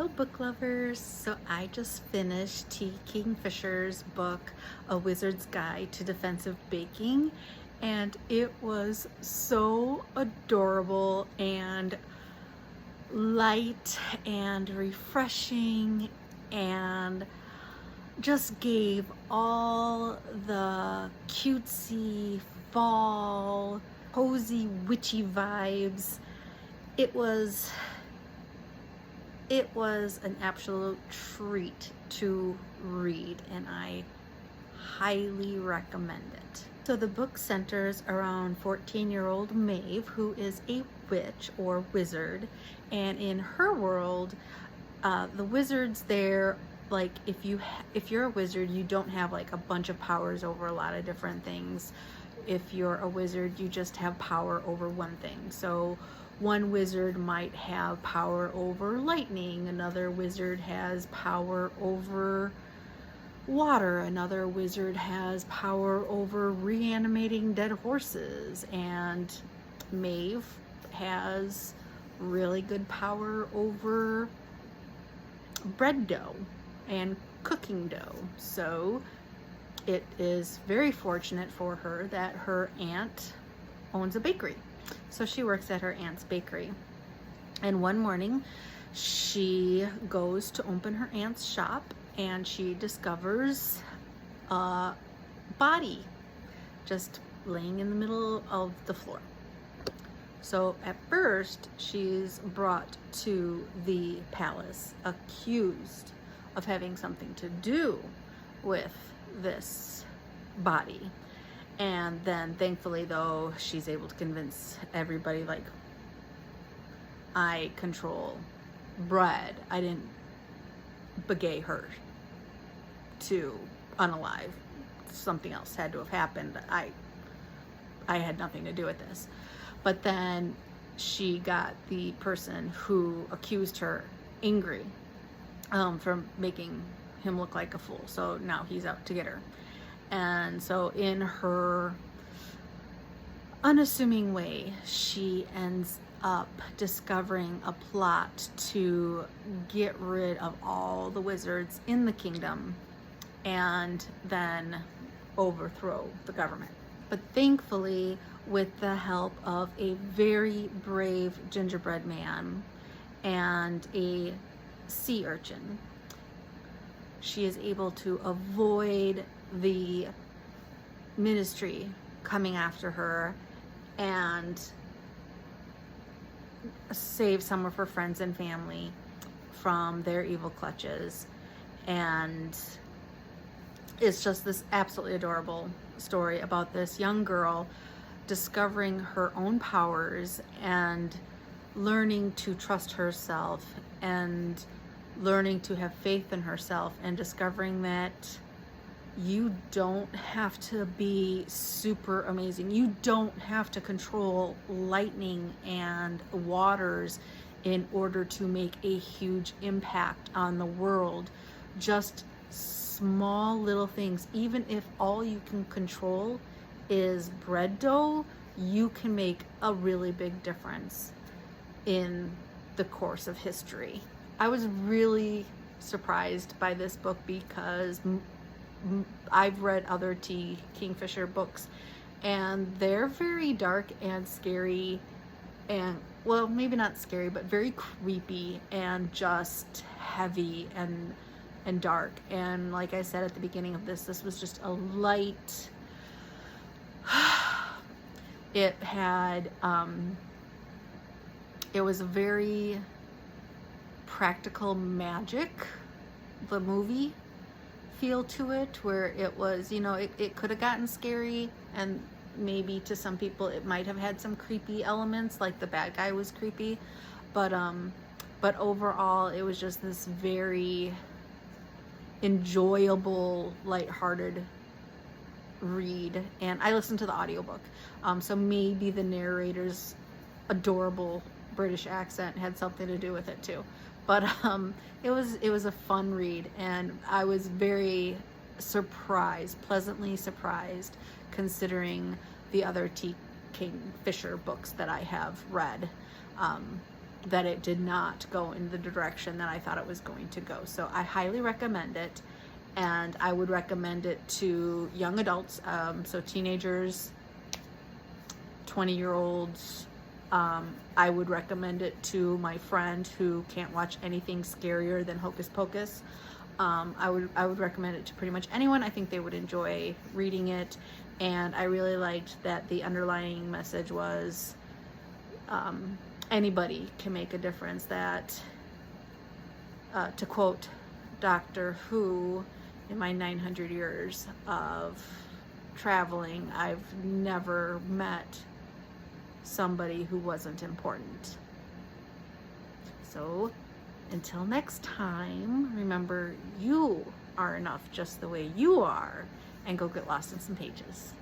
Hello book lovers. So I just finished T. Kingfisher's book, A Wizard's Guide to Defensive Baking, and it was so adorable and light and refreshing and just gave all the cutesy fall cozy witchy vibes. It was an absolute treat to read, and I highly recommend it. So the book centers around 14-year-old Maeve, who is a witch or wizard, and in her world, the wizards there, like if you're a wizard, you don't have like a bunch of powers over a lot of different things. If you're a wizard, you just have power over one thing. So one wizard might have power over lightning, another wizard has power over water, another wizard has power over reanimating dead horses, and Maeve has really good power over bread dough and cooking dough. So it is very fortunate for her that her aunt owns a bakery. So she works at her aunt's bakery. And one morning she goes to open her aunt's shop and she discovers a body just laying in the middle of the floor. So at first she's brought to the palace accused of having something to do with this body. And then thankfully though, she's able to convince everybody, like, I control bread. I didn't begay her to unalive. Something else had to have happened. I had nothing to do with this. But then she got the person who accused her angry for making him look like a fool. So now he's out to get her. And so in her unassuming way, she ends up discovering a plot to get rid of all the wizards in the kingdom and then overthrow the government. But thankfully, with the help of a very brave gingerbread man and a sea urchin, she is able to avoid the ministry coming after her and save some of her friends and family from their evil clutches. And it's just this absolutely adorable story about this young girl discovering her own powers and learning to trust herself and learning to have faith in herself and discovering that you don't have to be super amazing. You don't have to control lightning and waters in order to make a huge impact on the world. Just small little things. Even if all you can control is bread dough, you can make a really big difference in the course of history. I was really surprised by this book because I've read other T. Kingfisher books and they're very dark and scary and, well, maybe not scary, but very creepy and just heavy and dark. And like I said at the beginning of this was just a light. It had, it was a very practical magic, the movie feel to it, where it was, it could have gotten scary, and maybe to some people it might have had some creepy elements, like the bad guy was creepy, but overall it was just this very enjoyable, lighthearted read. And I listened to the audiobook, so maybe the narrator's adorable British accent had something to do with it too. But it was a fun read, and I was very surprised, pleasantly surprised, considering the other T. Kingfisher books that I have read. that it did not go in the direction that I thought it was going to go. So I highly recommend it, and I would recommend it to young adults, so teenagers, 20-year-olds. I would recommend it to my friend who can't watch anything scarier than Hocus Pocus. I would recommend it to pretty much anyone. I think they would enjoy reading it, and I really liked that the underlying message was anybody can make a difference. That, to quote Doctor Who, in my 900 years of traveling, I've never met somebody who wasn't important. So until next time, remember, you are enough just the way you are, and go get lost in some pages.